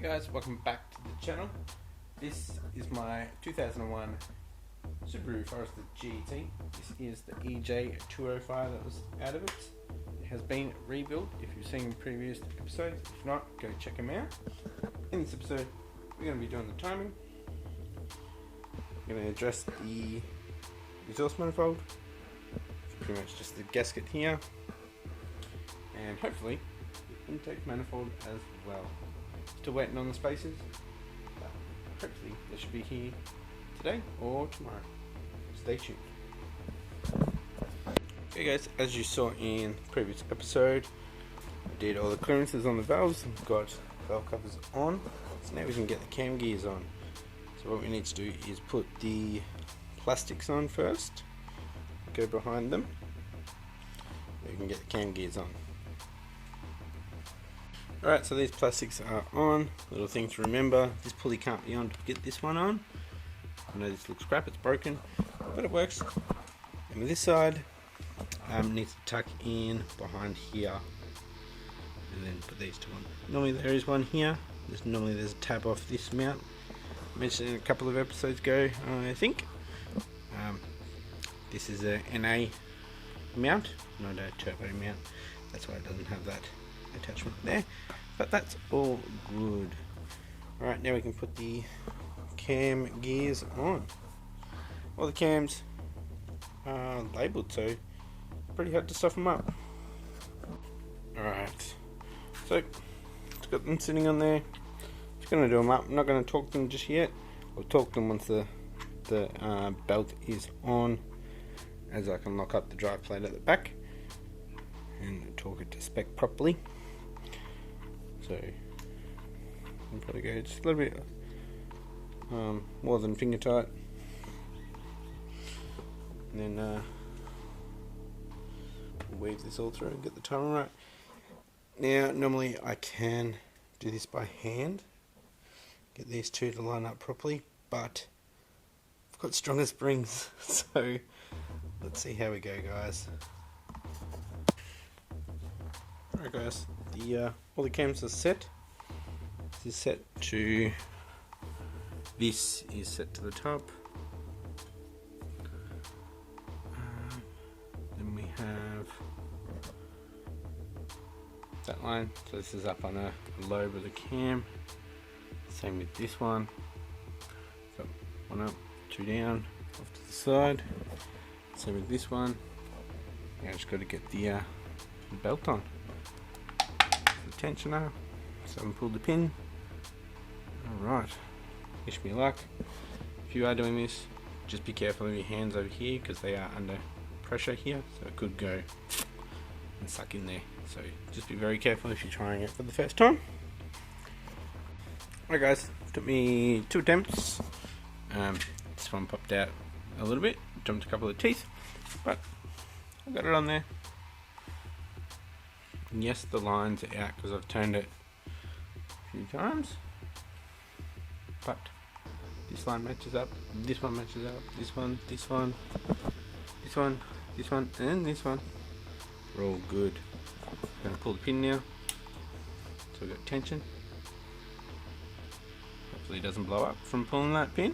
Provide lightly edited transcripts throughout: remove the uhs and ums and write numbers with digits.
guys, welcome back to the channel. This is my 2001 Subaru Forester GT. This is the EJ205 that was out of it. It has been rebuilt if you've seen previous episodes. If not, go check them out. In this episode, we're going to be doing the timing. We're going to address the exhaust manifold. It's pretty much just the gasket here. And hopefully, the intake manifold as well. Still waiting on the spaces, but hopefully they should be here today or tomorrow. Stay tuned. Okay guys, as you saw in the previous episode, I did all the clearances on the valves and got valve covers on. So now we can get the cam gears on. So what we need to do is put the plastics on first, go behind them, then we can get the cam gears on. Alright, so these plastics are on. Little thing to remember, this pulley can't be on to get this one on. I know this looks crap, it's broken, but it works. And with this side, needs to tuck in behind here. And then put these two on. Normally there is one here. There's a tab off this mount. I mentioned in a couple of episodes ago, I think. This is a NA mount, not a turbo mount. That's why it doesn't have that attachment there, but that's all good. Alright, now we can put the cam gears on. Well, the cams are labelled, so pretty hard to stuff them up. Alright, so just got them sitting on there. Just going to do them up. I'm not going to torque them just yet. I'll torque them once the belt is on, as I can lock up the drive plate at the back and torque it to spec properly. So I'll probably go just a little bit more than finger tight, and then weave this all through and get the timing right. Now normally I can do this by hand, get these two to line up properly, but I've got stronger springs, so let's see how we go, guys. Alright guys, all the cams are set. This is set to the top. Then we have that line, so this is up on a lobe of the cam. Same with this one. So one up, two down, off to the side. Same with this one. Now I just got to get the belt on. The tensioner, so I can pull the pin. Alright, wish me luck. If you are doing this, just be careful of your hands over here because they are under pressure here, so it could go and suck in there. So just be very careful if you're trying it for the first time. Alright guys, took me 2 attempts. This one popped out a little bit, jumped a couple of teeth, but I got it on there. And yes, the lines are out because I've turned it a few times, but this line matches up, this one matches up, this one, this one, this one, this one, and this one. We're all good. I'm going to pull the pin now, so we've got tension. Hopefully it doesn't blow up from pulling that pin.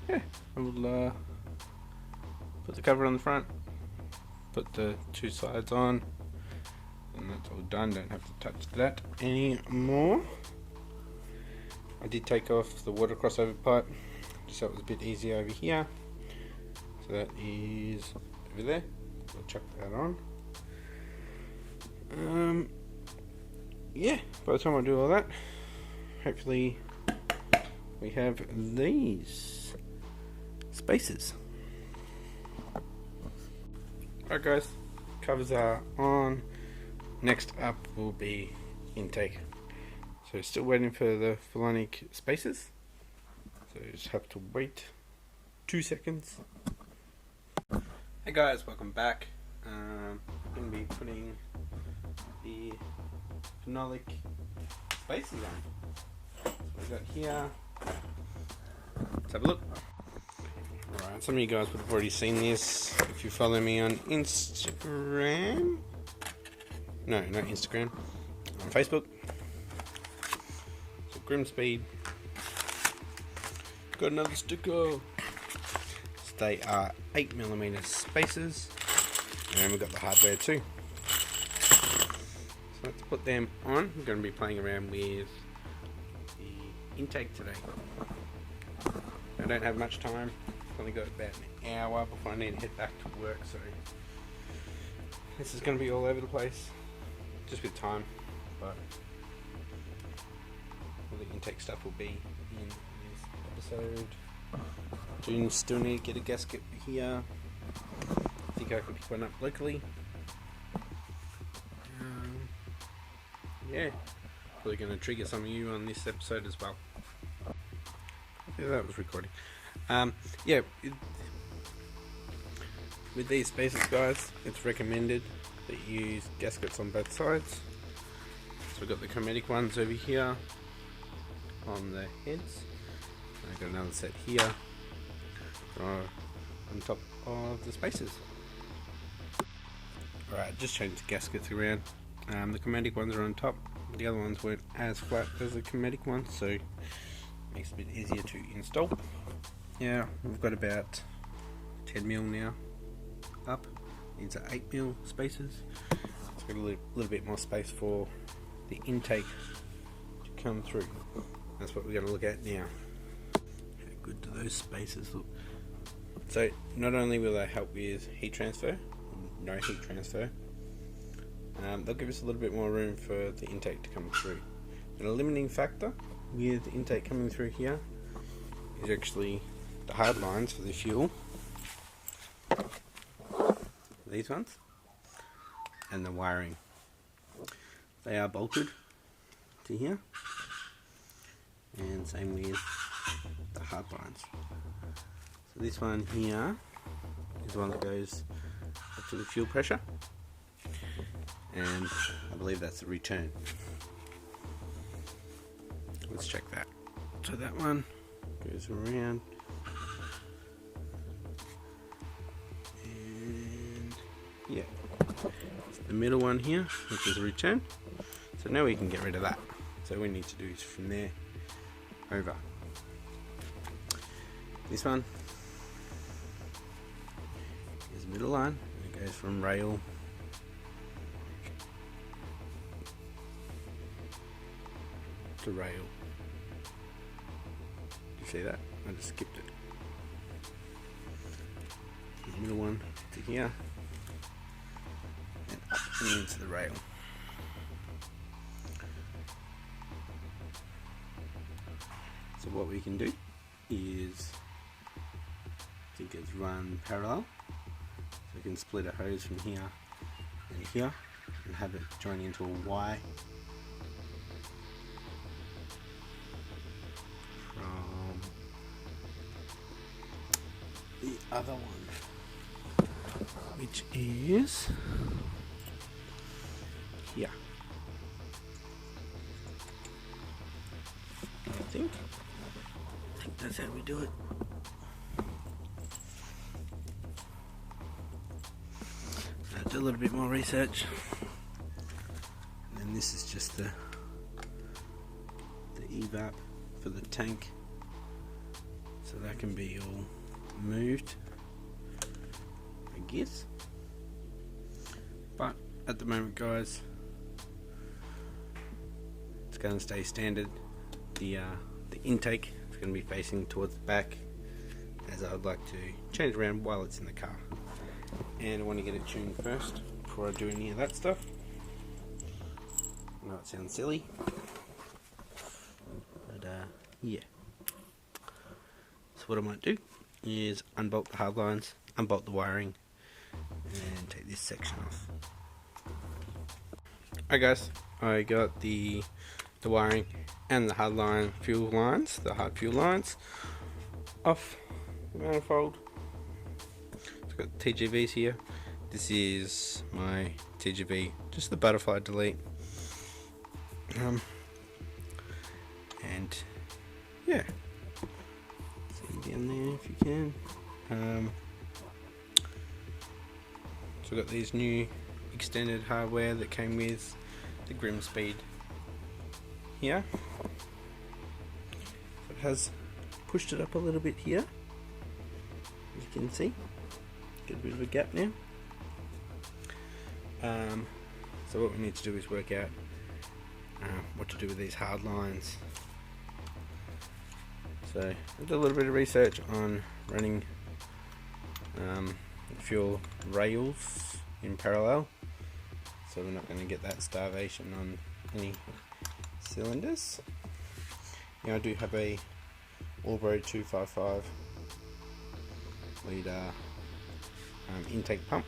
Yeah, I will put the cover on the front, put the 2 sides on, and that's all done. Don't have to touch that anymore. I did take off the water crossover pipe just so it was a bit easier over here. So that is over there. I'll chuck that on. Yeah, by the time I do all that, hopefully we have these spaces. Alright guys, covers are on. Next up will be intake. So still waiting for the Phenolic spaces. So you just have to wait 2 seconds. Hey guys, welcome back. I'm going to be putting the Phenolic spaces on. So we've got here. Let's have a look. Alright, some of you guys would have already seen this if you follow me on Instagram. no, not Instagram, on Facebook. So Grimmspeed. Got another sticker. So they are 8mm spacers, and we've got the hardware too. So let's put them on. I'm going to be playing around with the intake today. I don't have much time. I've only got about an hour before I need to head back to work, so this is going to be all over the place, just with time, but all the intake stuff will be in this episode. Do still need to get a gasket here. I think I can pick one up locally. Yeah, probably going to trigger some of you on this episode as well. Yeah, that was recording. Yeah, with these spacers, guys, it's recommended that you use gaskets on both sides. So we've got the chromatic ones over here on the heads. I've got another set here on top of the spacers. Alright, just changed the gaskets around. The chromatic ones are on top. The other ones weren't as flat as the chromatic ones, so it makes it a bit easier to install. Yeah, we've got about 10mm now up. These are 8mm spacers. It's got a little bit more space for the intake to come through. That's what we're going to look at now. How good do those spacers look? So not only will they help with heat transfer, no heat transfer, they'll give us a little bit more room for the intake to come through. And a limiting factor with the intake coming through here is actually the hard lines for the fuel, these ones, and the wiring. They are bolted to here, and same with the hard lines. So this one here is the one that goes up to the fuel pressure, and I believe that's the return. Let's check that. So that one goes around, and yeah, it's the middle one here, which is a return. So now we can get rid of that. So what we need to do is from there over. This one is the middle line, and it goes from rail to rail. You see that? I just skipped it. The middle one to here, and up and into the rail. So what we can do is, I think it's run parallel. So we can split a hose from here and here and have it join into a Y from the other one, which is here. I think that's how we do it. So do a little bit more research, and then this is just the evap for the tank, so that can be all moved, I guess. But at the moment, guys, it's going to stay standard. The intake is going to be facing towards the back, as I would like to change it around while it's in the car. And I want to get it tuned first before I do any of that stuff. I know it sounds silly, but yeah. So what I might do is unbolt the hard lines, unbolt the wiring, and take this section off. Alright guys, I got the wiring and the hard line fuel lines, the hard fuel lines, off the manifold. I've got TGVs here. This is my TGV, just the butterfly delete. And yeah, see down there if you can. So I've got these new extended hardware that came with the Grimmspeed here. It has pushed it up a little bit here, as you can see. Get a bit of a gap now. So what we need to do is work out what to do with these hard lines. So I did a little bit of research on running fuel rails in parallel, so we're not going to get that starvation on any cylinders. Now I do have a Subaru 255 litre intake pump,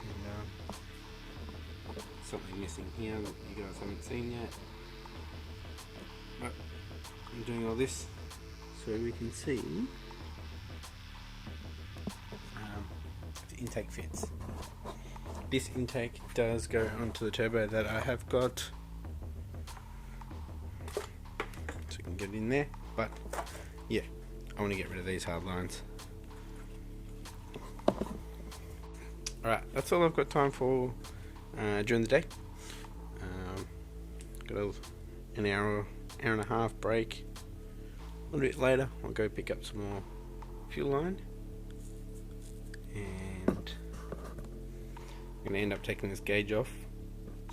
and something missing here that you guys haven't seen yet, but I'm doing all this so we can see the intake fits. This intake does go onto the turbo that I have got, so I can get in there, but yeah, I want to get rid of these hard lines. Alright, that's all I've got time for during the day. Got an hour and a half break. A little bit later I'll go pick up some more fuel line, and I'm going to end up taking this gauge off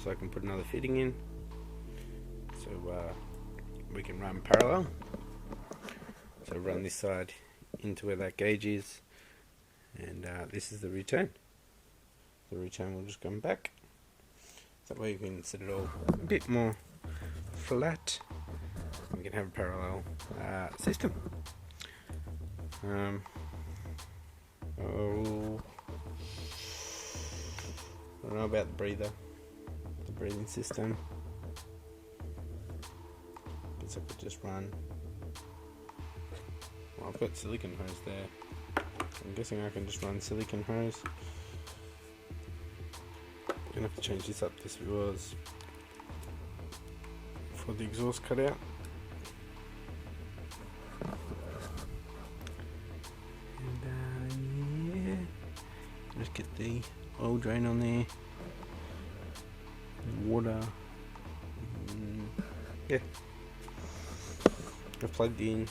so I can put another fitting in, so we can run parallel. So run this side into where that gauge is, and this is the return. The return will just come back. That way you can set it all a bit more flat. We can have a parallel system. I don't know about the breather, the breathing system. Guess I could just run. Well, I've got silicone hose there. I'm guessing I can just run silicone hose. I'm gonna have to change this up. This was for the exhaust cutout. And yeah, just get the oil drain on there, water. Yeah, I plugged in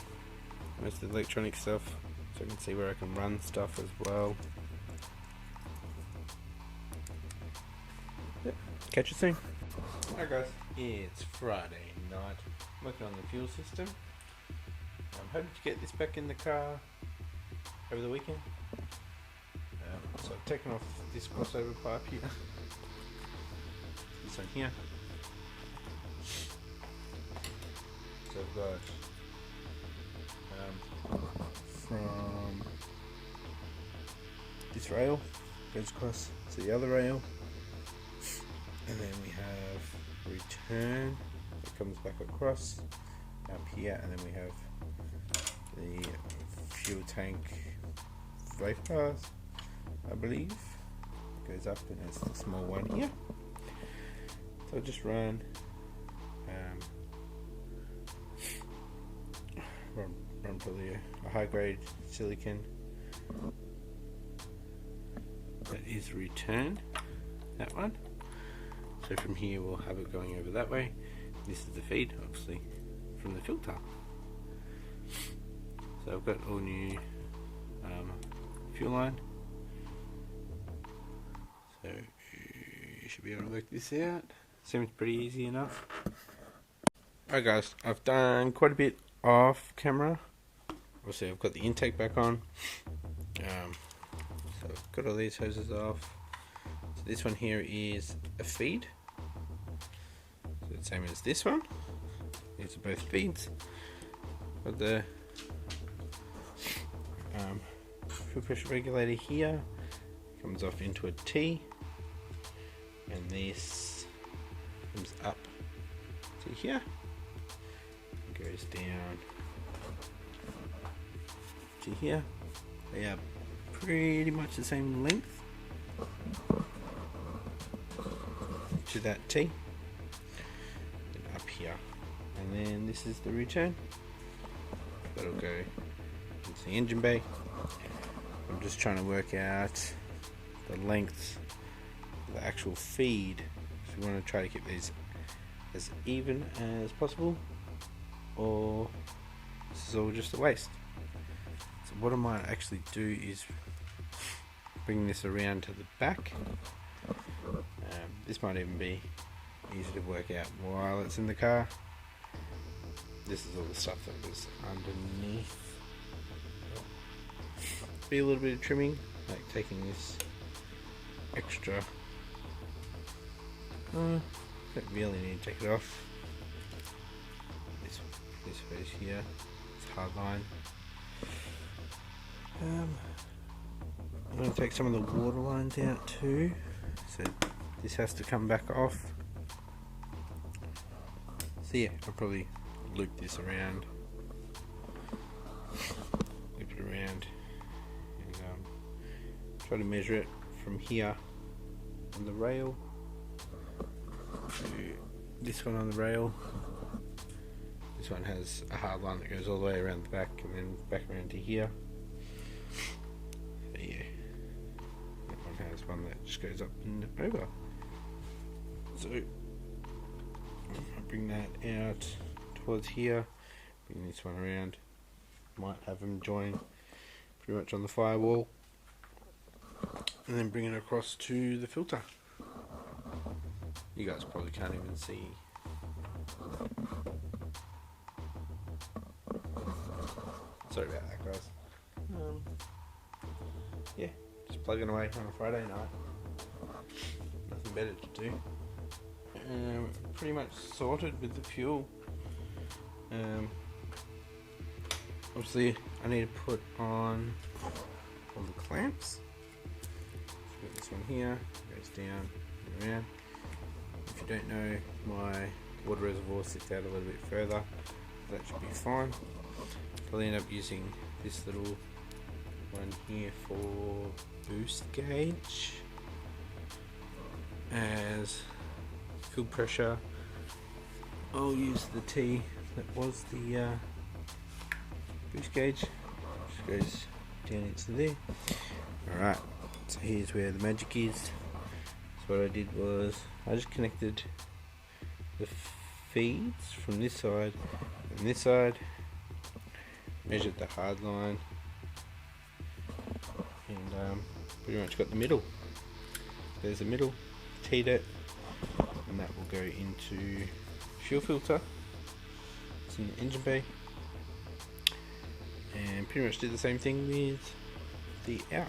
most of the electronic stuff so I can see where I can run stuff as well. Yep. Catch you soon. Alright guys, it's Friday night. I'm working on the fuel system. I'm hoping to get this back in the car over the weekend. So I've taken off this crossover pipe here. This one here. So I've got from this rail goes across to the other rail, and then we have return that comes back across up here, and then we have the fuel tank vapor, I believe, goes up, and there's the small one here. So I'll just run probably a high grade silicon that is returned, that one. So from here we'll have it going over that way. This is the feed, obviously, from the filter. So I've got all new fuel line. So you should be able to work this out. Seems pretty easy enough. Alright guys, I've done quite a bit off camera. Obviously I've got the intake back on. So I've got all these hoses off. So this one here is a feed. So the same as this one. These are both feeds. Got the fuel pressure regulator here. Comes off into a T. And this comes up to here. Goes down to here. They are pretty much the same length to that T. And up here, and then this is the return. That'll go into the engine bay. I'm just trying to work out the lengths of the actual feed. So we want to try to keep these as even as possible, or this is all just a waste. So what I might actually do is bring this around to the back. This might even be easy to work out while it's in the car. This is all the stuff that was underneath. Be a little bit of trimming, like taking this extra. Don't really need to take it off. This hose here, it's hard line. I'm going to take some of the water lines out too, so this has to come back off. So yeah, I'll probably loop this around, loop it around, and try to measure it from here on the rail to this one on the rail. This one has a hard line that goes all the way around the back and then back around to here. So yeah, that one has one that just goes up and over. So I'll bring that out towards here, bring this one around, might have them join pretty much on the firewall, and then bring it across to the filter. You guys probably can't even see. Sorry about that, guys. Yeah, just plugging away on a Friday night. Nothing better to do. Pretty much sorted with the fuel. Obviously I need to put on all the clamps. So got this one here, goes down and around. If you don't know, my water reservoir sits out a little bit further, so that should be fine. I'll end up using this little one here for boost gauge as fuel pressure. I'll use the T that was the boost gauge, just goes down into there. Alright, so here's where the magic is. So what I did was I just connected the feeds from this side and this side, measured the hard line, and pretty much got the middle. There's the middle, T'd it, and that will go into fuel filter. It's in the engine bay, and pretty much did the same thing with the out.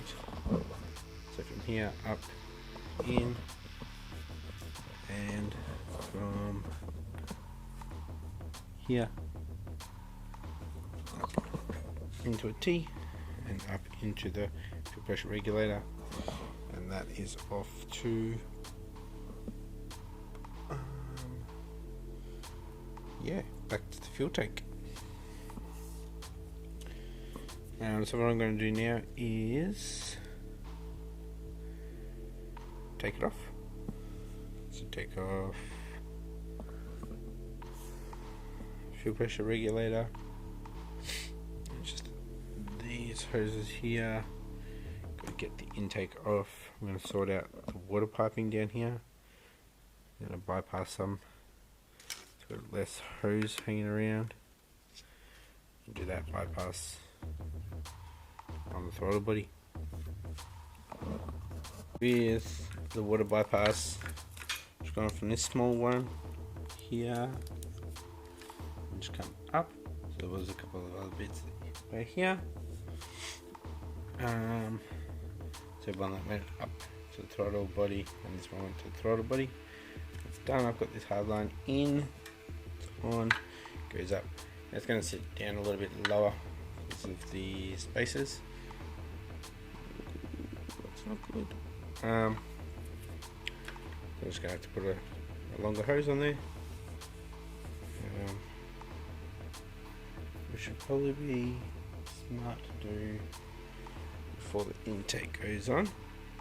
So from here up, in, and from here up into a T and up into the fuel pressure regulator, and that is off to yeah, back to the fuel tank. So what I'm going to do now is take it off. So take off fuel pressure regulator. Just these hoses here. Got to get the intake off. I'm going to sort out the water piping down here. I'm going to bypass some. So less hose hanging around. Do that bypass on the throttle body. With the water bypass, just going from this small one here and just come up. So there was a couple of other bits right here. So one that went up to the throttle body and this one went to the throttle body. It's done. I've got this hard line in, it's on, goes up. It's going to sit down a little bit lower because of the spacers. That's not good. I'm just going to have to put a longer hose on there. Which should probably be smart to do before the intake goes on.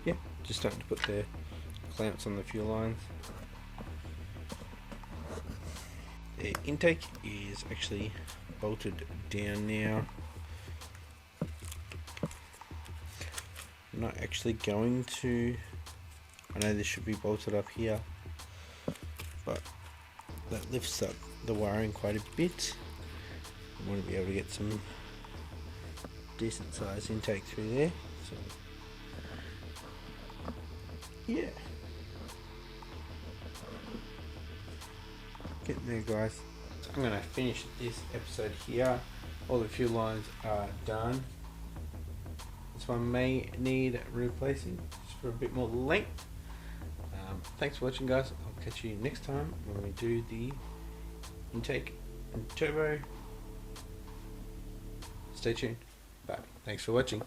Yeah, just starting to put the clamps on the fuel lines. The intake is actually bolted down now. not actually going to, I know this should be bolted up here, but that lifts up the wiring quite a bit. I want to be able to get some decent size intake through there, so yeah, getting there guys. I'm going to finish this episode here. All the fuel lines are done. This one may need replacing just for a bit more length. Thanks for watching guys. I'll catch you next time when we do the intake and turbo. Stay tuned. Bye. Thanks for watching.